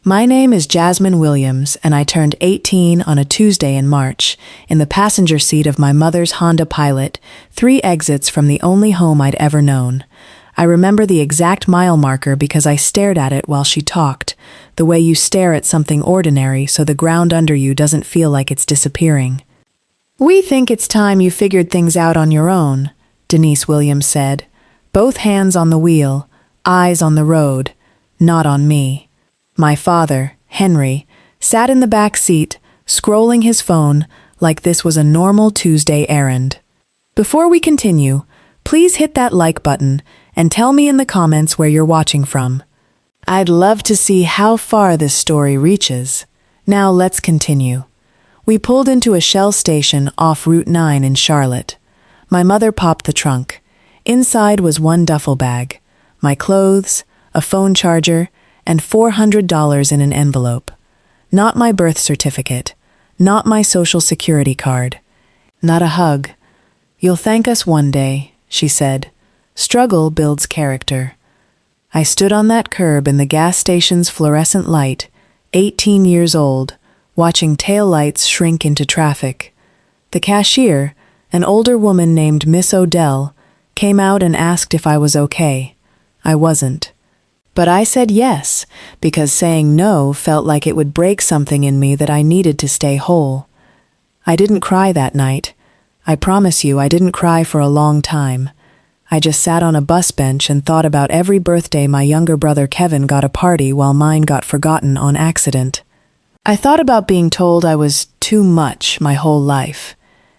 My name is Jasmine Williams, and I turned 18 on a Tuesday in March, in the passenger seat of my mother's Honda Pilot, 3 exits from the only home I'd ever known. I remember the exact mile marker because I stared at it while she talked, the way you stare at something ordinary so the ground under you doesn't feel like it's disappearing. "We think it's time you figured things out on your own," Denise Williams said, both hands on the wheel, eyes on the road, not on me. My father, Henry, sat in the back seat, scrolling his phone like this was a normal Tuesday errand. Before we continue, please hit that like button and tell me in the comments where you're watching from. I'd love to see how far this story reaches. Now let's continue. We pulled into a Shell station off Route 9 in Charlotte. My mother popped the trunk. Inside was 1 duffel bag, my clothes, a phone charger, and $400 in an envelope. Not my birth certificate, not my social security card, not a hug. "You'll thank us one day," she said. "Struggle builds character." I stood on that curb in the gas station's fluorescent light, 18 years old, watching taillights shrink into traffic. The cashier, an older woman named Miss Odell, came out and asked if I was okay. I wasn't. But I said yes, because saying no felt like it would break something in me that I needed to stay whole. I didn't cry that night. I promise you I didn't cry for a long time. I just sat on a bus bench and thought about every birthday my younger brother Kevin got a party while mine got forgotten on accident. I thought about being told I was too much my whole life.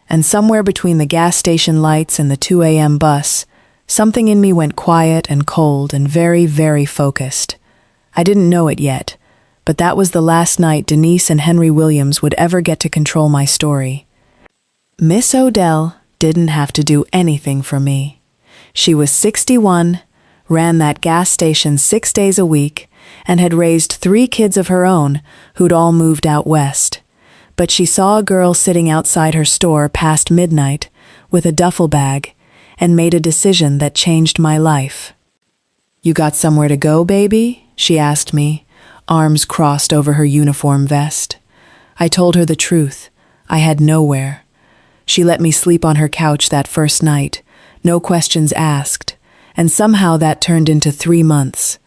And somewhere between the gas station lights and the 2 a.m. bus, something in me went quiet and cold and very, very focused. I didn't know it yet, but that was the last night Denise and Henry Williams would ever get to control my story. Miss Odell didn't have to do anything for me. She was 61, ran that gas station 6 days a week, and had raised 3 kids of her own who'd all moved out west. But she saw a girl sitting outside her store past midnight with a duffel bag and made a decision that changed my life. "You got somewhere to go, baby?" she asked me, arms crossed over her uniform vest. I told her the truth. I had nowhere. She let me sleep on her couch that first night, no questions asked, and somehow that turned into 3 months.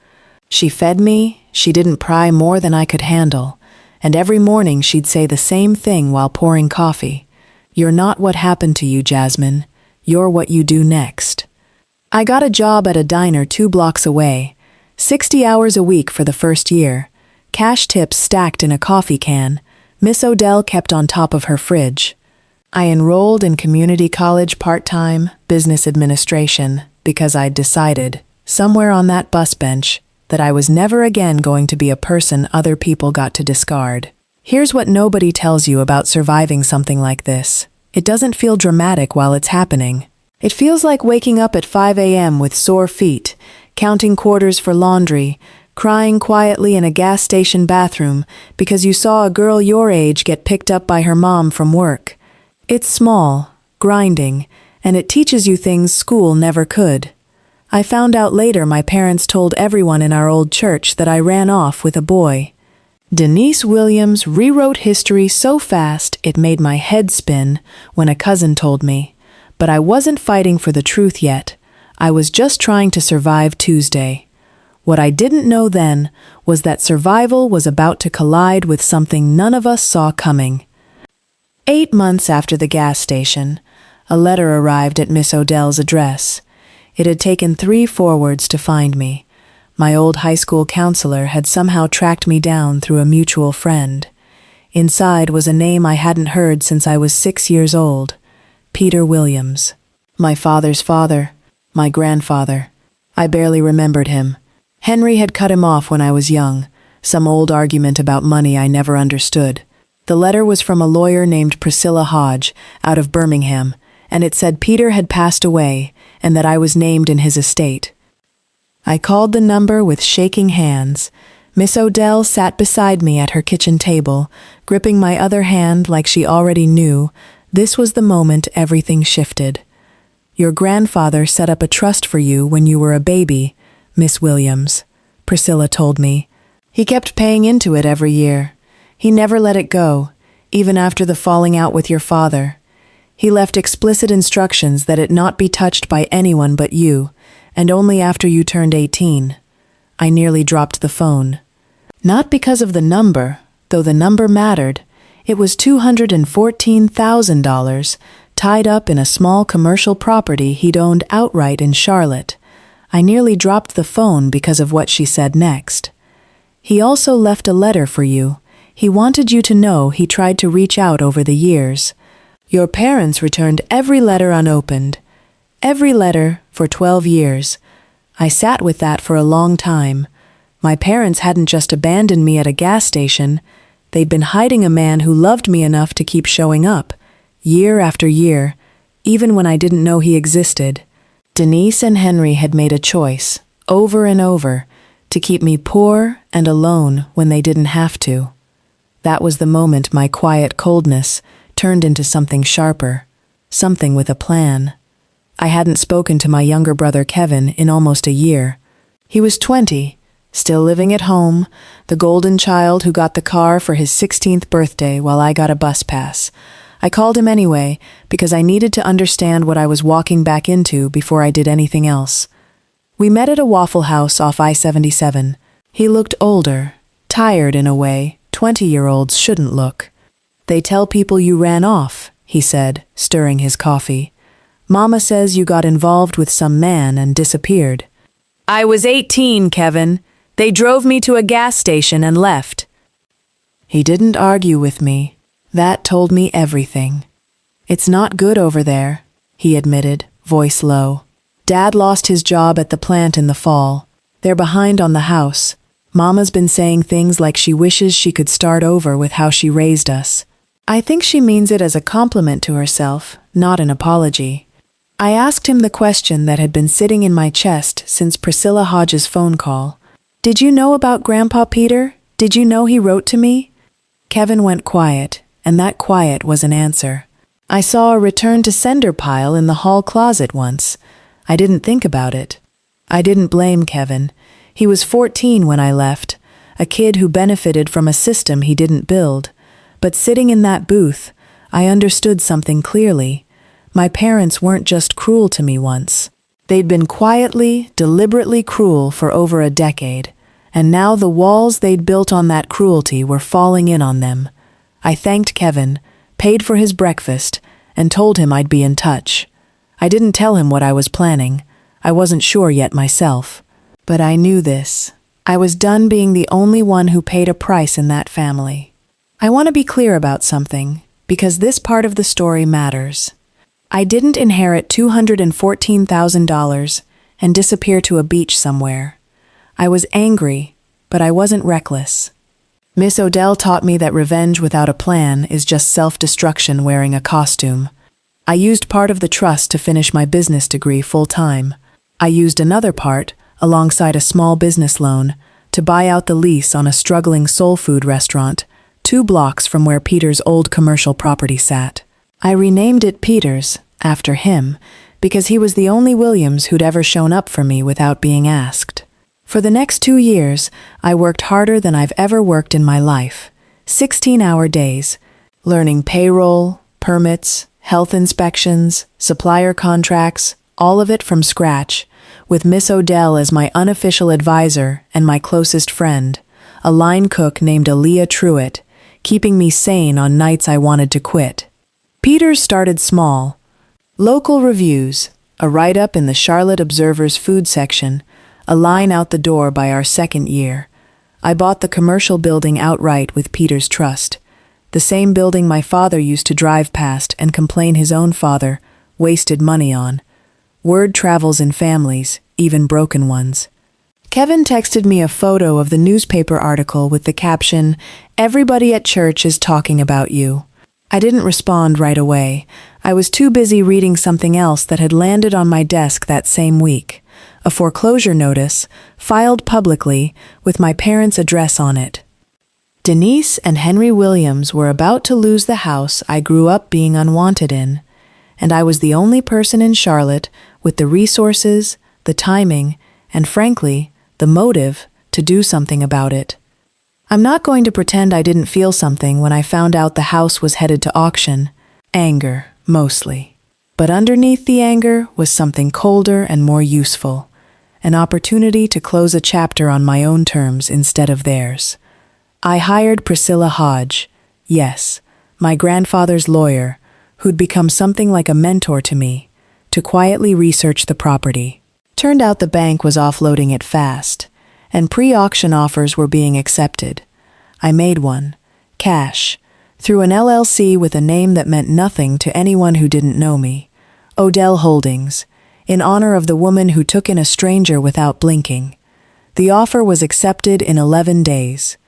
She fed me, she didn't pry more than I could handle, and every morning she'd say the same thing while pouring coffee. "You're not what happened to you, Jasmine. You're what you do next." I got a job at a diner 2 blocks away, 60 hours a week for the first year, cash tips stacked in a coffee can. Miss Odell kept on top of her fridge. I enrolled in community college part-time, business administration, because I'd decided, somewhere on that bus bench, that I was never again going to be a person other people got to discard. Here's what nobody tells you about surviving something like this. It doesn't feel dramatic while it's happening. It feels like waking up at 5 a.m. with sore feet, counting quarters for laundry, crying quietly in a gas station bathroom because you saw a girl your age get picked up by her mom from work. It's small, grinding, and it teaches you things school never could. I found out later my parents told everyone in our old church that I ran off with a boy. Denise Williams rewrote history so fast it made my head spin when a cousin told me. But I wasn't fighting for the truth yet. I was just trying to survive Tuesday. What I didn't know then was that survival was about to collide with something none of us saw coming. 8 months after the gas station, a letter arrived at Miss Odell's address. It had taken 3 forwards to find me. My old high school counselor had somehow tracked me down through a mutual friend. Inside was a name I hadn't heard since I was 6 years old. Peter Williams. My father's father. My grandfather. I barely remembered him. Henry had cut him off when I was young. Some old argument about money I never understood. The letter was from a lawyer named Priscilla Hodge, out of Birmingham, and it said Peter had passed away and that I was named in his estate. I called the number with shaking hands. Miss Odell sat beside me at her kitchen table, gripping my other hand like she already knew. This was the moment everything shifted. "Your grandfather set up a trust for you when you were a baby, Miss Williams," Priscilla told me. He kept paying into it every year. He never let it go, even after the falling out with your father. He left explicit instructions that it not be touched by anyone but you, and only after you turned 18. I nearly dropped the phone. Not because of the number, though the number mattered. It was $214,000, tied up in a small commercial property he'd owned outright in Charlotte. I nearly dropped the phone because of what she said next. He also left a letter for you. He wanted you to know he tried to reach out over the years. Your parents returned every letter unopened. Every letter for 12 years. I sat with that for a long time. My parents hadn't just abandoned me at a gas station. They'd been hiding a man who loved me enough to keep showing up, year after year, even when I didn't know he existed. Denise and Henry had made a choice, over and over, to keep me poor and alone when they didn't have to. That was the moment my quiet coldness turned into something sharper, something with a plan. I hadn't spoken to my younger brother Kevin in almost a year. He was 20, still living at home, the golden child who got the car for his 16th birthday while I got a bus pass. I called him anyway because I needed to understand what I was walking back into before I did anything else. We met at a Waffle House off I-77. He looked older, tired in a way 20-year-olds shouldn't look. They tell people you ran off, he said, stirring his coffee. Mama says you got involved with some man and disappeared. I was 18, Kevin. They drove me to a gas station and left. He didn't argue with me. That told me everything. It's not good over there, he admitted, voice low. Dad lost his job at the plant in the fall. They're behind on the house. Mama's been saying things like she wishes she could start over with how she raised us. I think she means it as a compliment to herself, not an apology. I asked him the question that had been sitting in my chest since Priscilla Hodges' phone call. Did you know about Grandpa Peter? Did you know he wrote to me? Kevin went quiet, and that quiet was an answer. I saw a return to sender pile in the hall closet once. I didn't think about it. I didn't blame Kevin. He was 14 when I left, a kid who benefited from a system he didn't build. But sitting in that booth, I understood something clearly. My parents weren't just cruel to me once. They'd been quietly, deliberately cruel for over a decade, and now the walls they'd built on that cruelty were falling in on them. I thanked Kevin, paid for his breakfast, and told him I'd be in touch. I didn't tell him what I was planning. I wasn't sure yet myself. But I knew this. I was done being the only one who paid a price in that family. I want to be clear about something, because this part of the story matters. I didn't inherit $214,000 and disappear to a beach somewhere. I was angry, but I wasn't reckless. Miss Odell taught me that revenge without a plan is just self-destruction wearing a costume. I used part of the trust to finish my business degree full-time. I used another part, alongside a small business loan, to buy out the lease on a struggling soul food restaurant, 2 blocks from where Peter's old commercial property sat. I renamed it Peter's, after him, because he was the only Williams who'd ever shown up for me without being asked. For the next 2 years, I worked harder than I've ever worked in my life. 16-hour days, learning payroll, permits, health inspections, supplier contracts, all of it from scratch, with Miss Odell as my unofficial advisor and my closest friend, a line cook named Aaliyah Truitt, keeping me sane on nights I wanted to quit. Peter's started small. Local reviews, a write-up in the Charlotte Observer's food section, a line out the door by our 2nd year. I bought the commercial building outright with Peter's trust, the same building my father used to drive past and complain his own father wasted money on. Word travels in families, even broken ones. Kevin texted me a photo of the newspaper article with the caption, "Everybody at church is talking about you." I didn't respond right away. I was too busy reading something else that had landed on my desk that same week. A foreclosure notice, filed publicly, with my parents' address on it. Denise and Henry Williams were about to lose the house I grew up being unwanted in, and I was the only person in Charlotte with the resources, the timing, and frankly, the motive to do something about it. I'm not going to pretend I didn't feel something when I found out the house was headed to auction. Anger, mostly. But underneath the anger was something colder and more useful. An opportunity to close a chapter on my own terms instead of theirs. I hired Priscilla Hodge, yes, my grandfather's lawyer, who'd become something like a mentor to me, to quietly research the property. Turned out the bank was offloading it fast, and pre-auction offers were being accepted. I made one, cash, through an LLC with a name that meant nothing to anyone who didn't know me, Odell Holdings, in honor of the woman who took in a stranger without blinking. The offer was accepted in 11 days.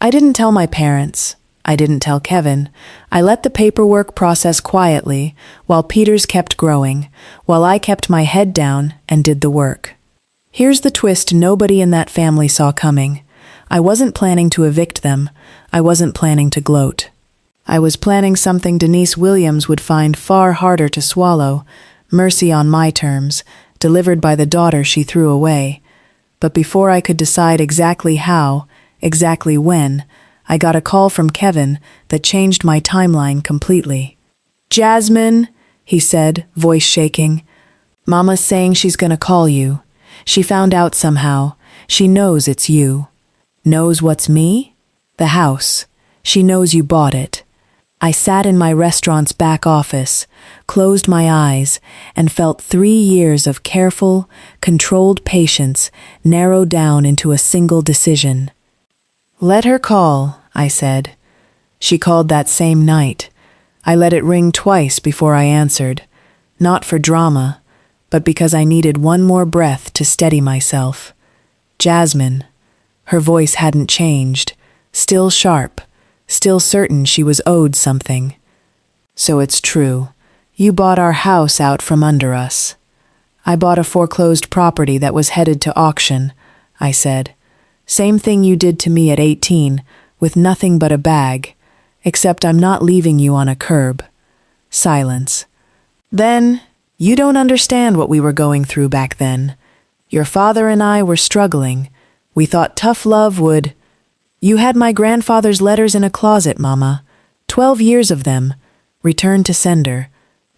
I didn't tell my parents. I didn't tell Kevin. I let the paperwork process quietly, while Peters kept growing, while I kept my head down and did the work. Here's the twist nobody in that family saw coming. I wasn't planning to evict them. I wasn't planning to gloat. I was planning something Denise Williams would find far harder to swallow, mercy on my terms, delivered by the daughter she threw away. But before I could decide exactly how, exactly when, I got a call from Kevin that changed my timeline completely. "Jasmine," he said, voice shaking. "Mama's saying she's gonna call you. She found out somehow. She knows it's you." "Knows what's me?" "The house. She knows you bought it." I sat in my restaurant's back office, closed my eyes, and felt 3 years of careful, controlled patience narrow down into a single decision. "Let her call," I said. She called that same night. I let it ring twice before I answered, not for drama, but because I needed one more breath to steady myself. "Jasmine." Her voice hadn't changed, still sharp, still certain she was owed something. "So it's true. You bought our house out from under us." "I bought a foreclosed property that was headed to auction," I said. "Same thing you did to me at 18, with nothing but a bag, except I'm not leaving you on a curb." Silence. "Then, you don't understand what we were going through back then. Your father and I were struggling. We thought tough love would—" "You had my grandfather's letters in a closet, Mama. 12 years of them. Return to sender.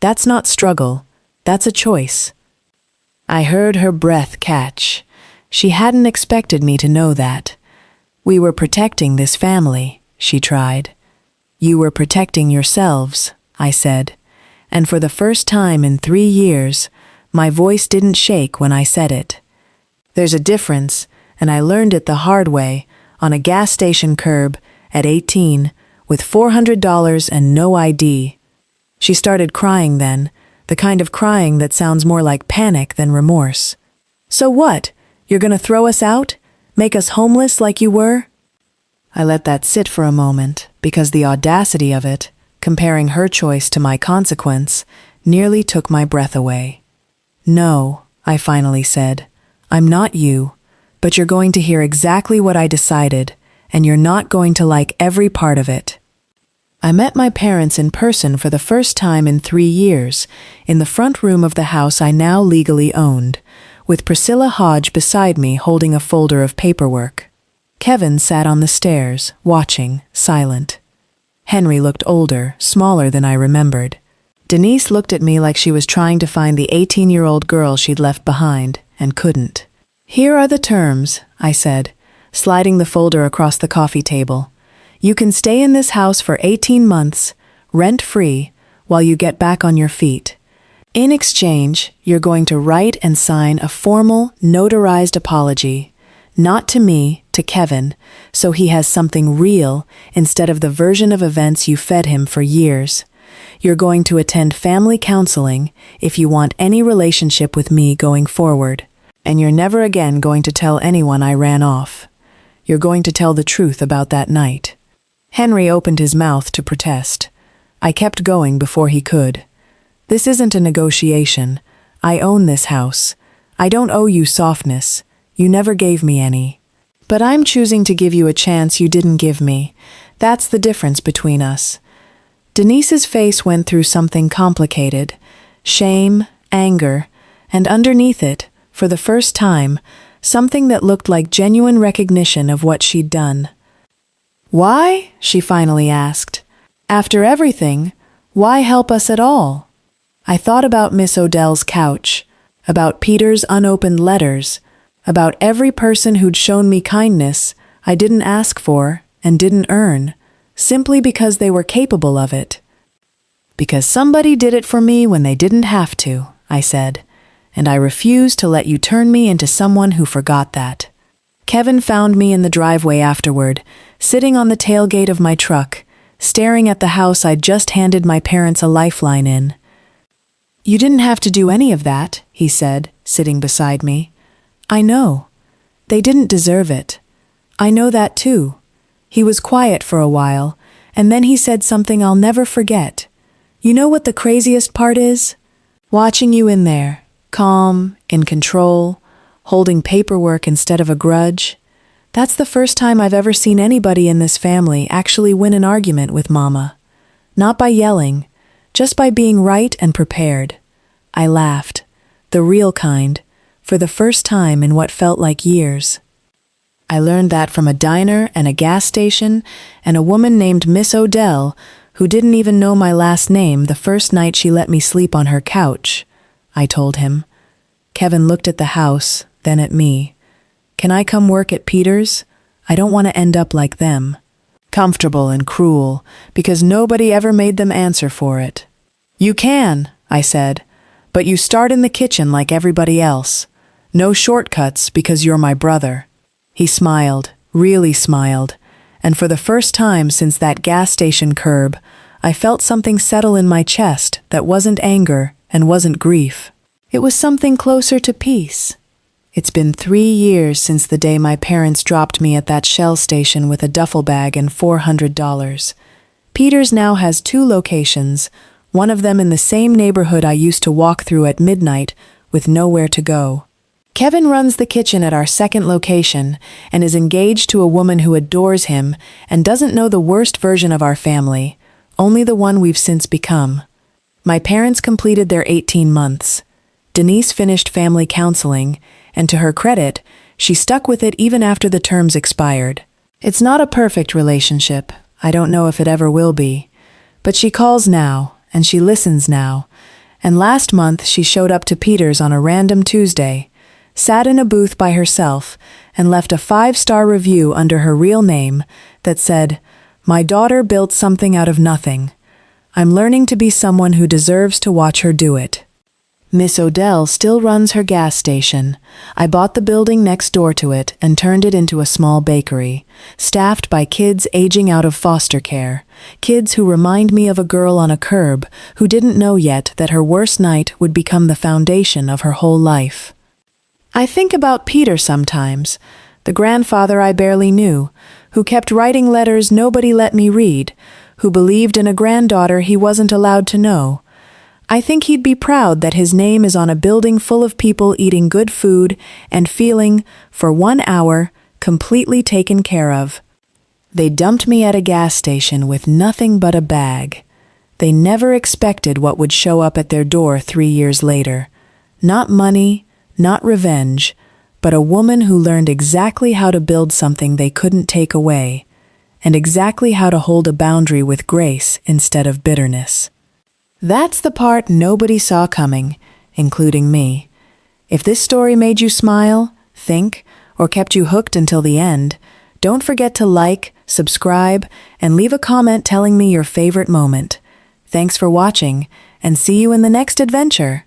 That's not struggle. That's a choice." I heard her breath catch. She hadn't expected me to know that. "We were protecting this family," she tried. "You were protecting yourselves," I said. And for the first time in 3 years, my voice didn't shake when I said it. There's a difference, and I learned it the hard way, on a gas station curb, at 18, with $400 and no ID. She started crying then, the kind of crying that sounds more like panic than remorse. "So what? You're gonna throw us out? Make us homeless like you were?" I let that sit for a moment, because the audacity of it, comparing her choice to my consequence, nearly took my breath away. "No," I finally said, "I'm not you, but you're going to hear exactly what I decided, and you're not going to like every part of it." I met my parents in person for the first time in 3 years, in the front room of the house I now legally owned, with Priscilla Hodge beside me holding a folder of paperwork. Kevin sat on the stairs, watching, silent. Henry looked older, smaller than I remembered. Denise looked at me like she was trying to find the 18-year-old girl she'd left behind, and couldn't. "Here are the terms," I said, sliding the folder across the coffee table. "You can stay in this house for 18 months, rent-free, while you get back on your feet. In exchange, you're going to write and sign a formal, notarized apology, not to me, to Kevin, so he has something real instead of the version of events you fed him for years. You're going to attend family counseling if you want any relationship with me going forward, and you're never again going to tell anyone I ran off. You're going to tell the truth about that night." Henry opened his mouth to protest. I kept going before he could. "This isn't a negotiation. I own this house. I don't owe you softness. You never gave me any. But I'm choosing to give you a chance you didn't give me. That's the difference between us." Denise's face went through something complicated. Shame, anger, and underneath it, for the first time, something that looked like genuine recognition of what she'd done. "Why?" she finally asked. "After everything, why help us at all?" I thought about Miss Odell's couch, about Peter's unopened letters, about every person who'd shown me kindness I didn't ask for and didn't earn, simply because they were capable of it. "Because somebody did it for me when they didn't have to," I said, "and I refuse to let you turn me into someone who forgot that." Kevin found me in the driveway afterward, sitting on the tailgate of my truck, staring at the house I'd just handed my parents a lifeline in. "You didn't have to do any of that," he said, sitting beside me. "I know. They didn't deserve it. I know that too." He was quiet for a while, and then he said something I'll never forget. "You know what the craziest part is? Watching you in there, calm, in control, holding paperwork instead of a grudge. That's the first time I've ever seen anybody in this family actually win an argument with Mama. Not by yelling, just by being right and prepared." I laughed, the real kind, for the first time in what felt like years. I learned that from a diner and a gas station and a woman named Miss Odell, who didn't even know my last name the first night she let me sleep on her couch, I told him. Kevin looked at the house, then at me. "Can I come work at Peter's? I don't want to end up like them. Comfortable and cruel, because nobody ever made them answer for it." "You can," I said, "but you start in the kitchen like everybody else. No shortcuts because you're my brother." He smiled, really smiled, and for the first time since that gas station curb, I felt something settle in my chest that wasn't anger and wasn't grief. It was something closer to peace. It's been 3 years since the day my parents dropped me at that Shell station with a duffel bag and $400. Peter's now has 2 locations, one of them in the same neighborhood I used to walk through at midnight with nowhere to go. Kevin runs the kitchen at our second location and is engaged to a woman who adores him and doesn't know the worst version of our family, only the one we've since become. My parents completed their 18 months. Denise finished family counseling, and to her credit, she stuck with it even after the terms expired. It's not a perfect relationship. I don't know if it ever will be. But she calls now, and she listens now. And last month she showed up to Peter's on a random Tuesday, sat in a booth by herself, and left a 5-star review under her real name that said, "My daughter built something out of nothing. I'm learning to be someone who deserves to watch her do it." Miss Odell still runs her gas station. I bought the building next door to it and turned it into a small bakery, staffed by kids aging out of foster care, kids who remind me of a girl on a curb who didn't know yet that her worst night would become the foundation of her whole life. I think about Peter sometimes, the grandfather I barely knew, who kept writing letters nobody let me read, who believed in a granddaughter he wasn't allowed to know. I think he'd be proud that his name is on a building full of people eating good food and feeling, for 1 hour, completely taken care of. They dumped me at a gas station with nothing but a bag. They never expected what would show up at their door 3 years later. Not money, not revenge, but a woman who learned exactly how to build something they couldn't take away, and exactly how to hold a boundary with grace instead of bitterness. That's the part nobody saw coming, including me. If this story made you smile, think, or kept you hooked until the end, don't forget to like, subscribe, and leave a comment telling me your favorite moment. Thanks for watching, and see you in the next adventure.